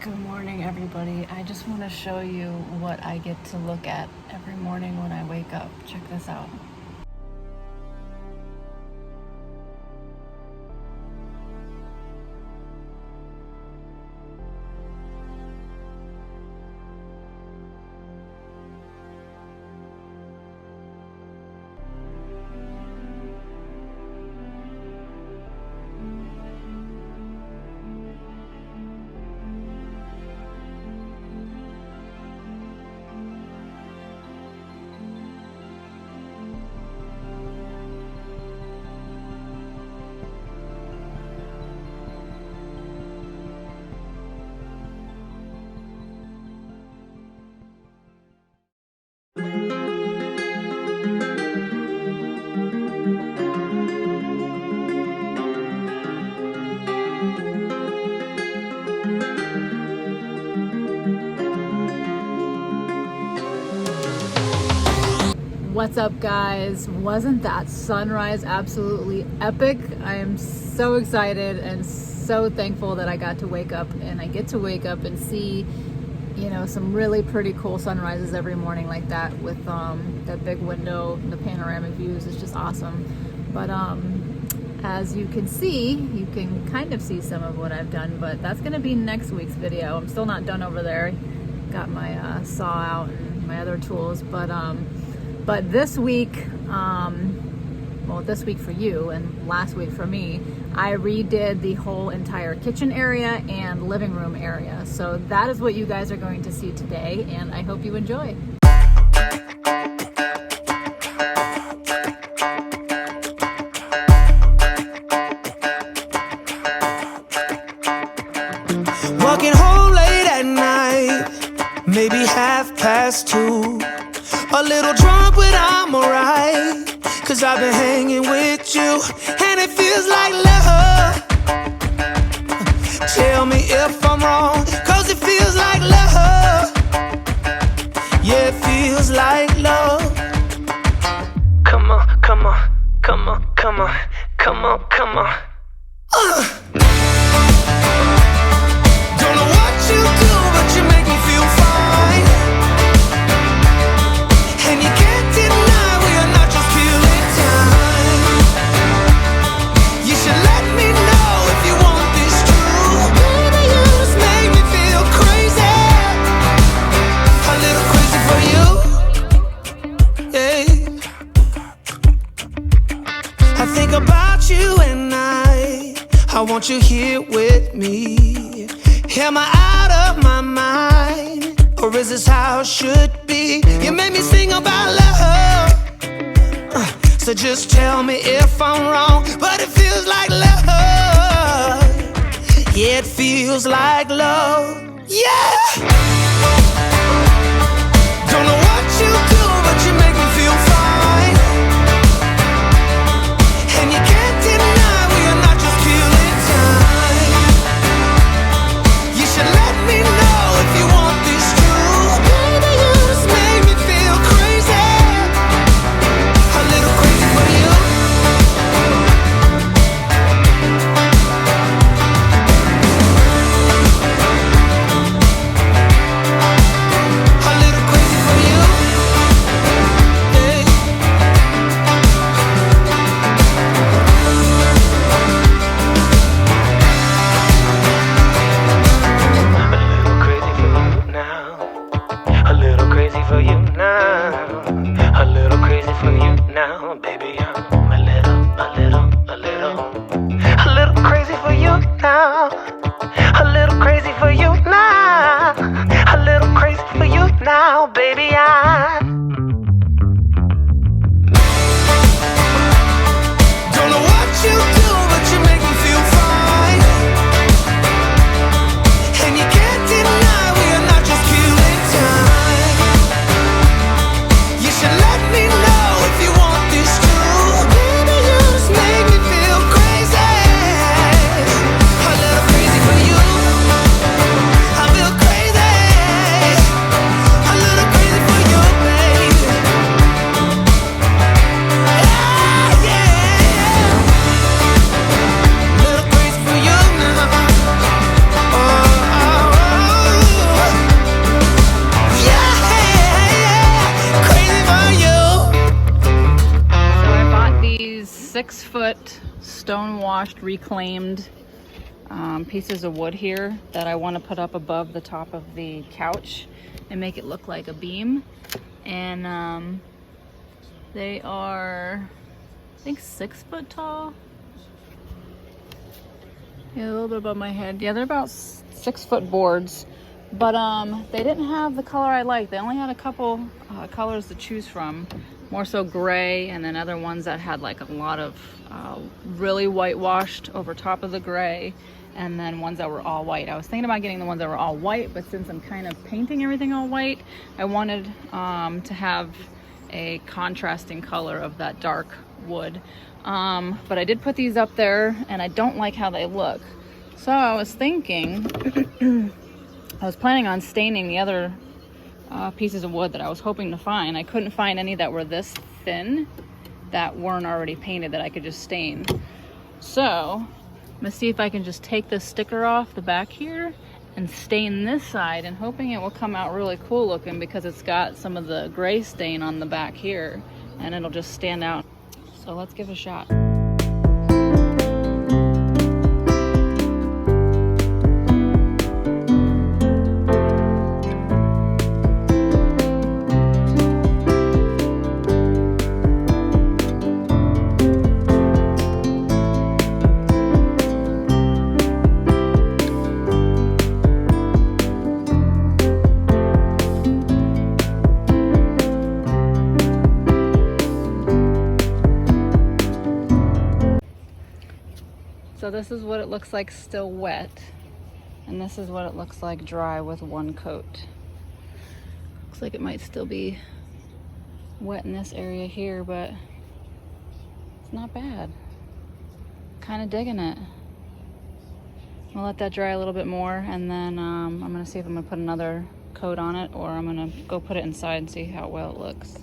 Good morning, everybody. I just want to show you what I get to look at every morning when I wake up. Check this out. What's up, guys? Wasn't that sunrise absolutely epic? I am so excited and so thankful that I got to wake up, and I get to wake up and see, you know, some really pretty cool sunrises every morning like that with that big window, the panoramic views is just awesome. But as you can see, you can kind of see some of what I've done, but that's gonna be next week's video. I'm still not done over there. Got my saw out and my other tools, but this week, well, this week for you and last week for me, I redid the whole entire kitchen area and living room area. So that is what you guys are going to see today, and I hope you enjoy. Walking home late at night, maybe 2:30. A little drunk, but I'm alright, 'cause I've been hanging with you, and it feels like love. Tell me if I'm wrong, 'cause it feels like love. Yeah, it feels like love. Come on, come on, come on, come on, come on, come on. Don't know what you do, but you make me feel fine. And you can't deny we are not just killing time. You should let me know if you want this true. Baby, you just make me feel crazy. A little crazy for you. Yeah. I think about you and I want you here with me. Am I out of my mind? Or is this how it should be? You made me sing about love, so just tell me if I'm wrong. But it feels like love. Yeah, it feels like love. Yeah. Don't know what you do, but you make me feel fine. And you can't deny we are not just killing time. You should let me know if you want this true. Baby, you just make me feel crazy. A little crazy for you. A little crazy for you. Yeah. A little crazy for you now. A little crazy for you now, baby. I'm a little crazy for you now. A little crazy for you now. A little crazy for you now, baby. Don't know what you do, but you make me feel fine. And you can't deny we are not just killing time. You should let me know if you want this true. Baby, you just make me feel crazy. A little crazy for you. I feel crazy. A little crazy for you, baby. 6-foot stone washed reclaimed pieces of wood here that I want to put up above the top of the couch and make it look like a beam. And they are, I think, 6 foot tall. Yeah, a little bit above my head. Yeah, they're about 6 foot boards, but they didn't have the color I liked. They only had a couple colors to choose from, more so gray, and then other ones that had like a lot of really whitewashed over top of the gray, and then ones that were all white. I was thinking about getting the ones that were all white, but since I'm kind of painting everything all white, I wanted to have a contrasting color of that dark wood. But I did put these up there, and I don't like how they look. So I was thinking, I was planning on staining the other pieces of wood that I was hoping to find. I couldn't find any that were this thin that weren't already painted that I could just stain. So I'm gonna see if I can just take this sticker off the back here and stain this side, and hoping it will come out really cool looking because it's got some of the gray stain on the back here, and it'll just stand out. So let's give it a shot. So this is what it looks like still wet, and this is what it looks like dry with one coat. Looks like it might still be wet in this area here, but it's not bad. Kind of digging it. I'll let that dry a little bit more, and then I'm gonna see if I'm gonna put another coat on it, or I'm gonna go put it inside and see how well it looks.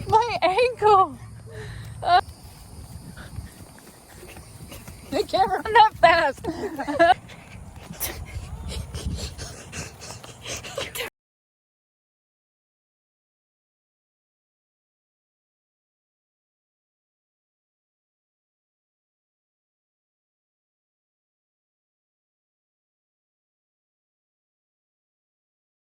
My ankle. I can't run that fast.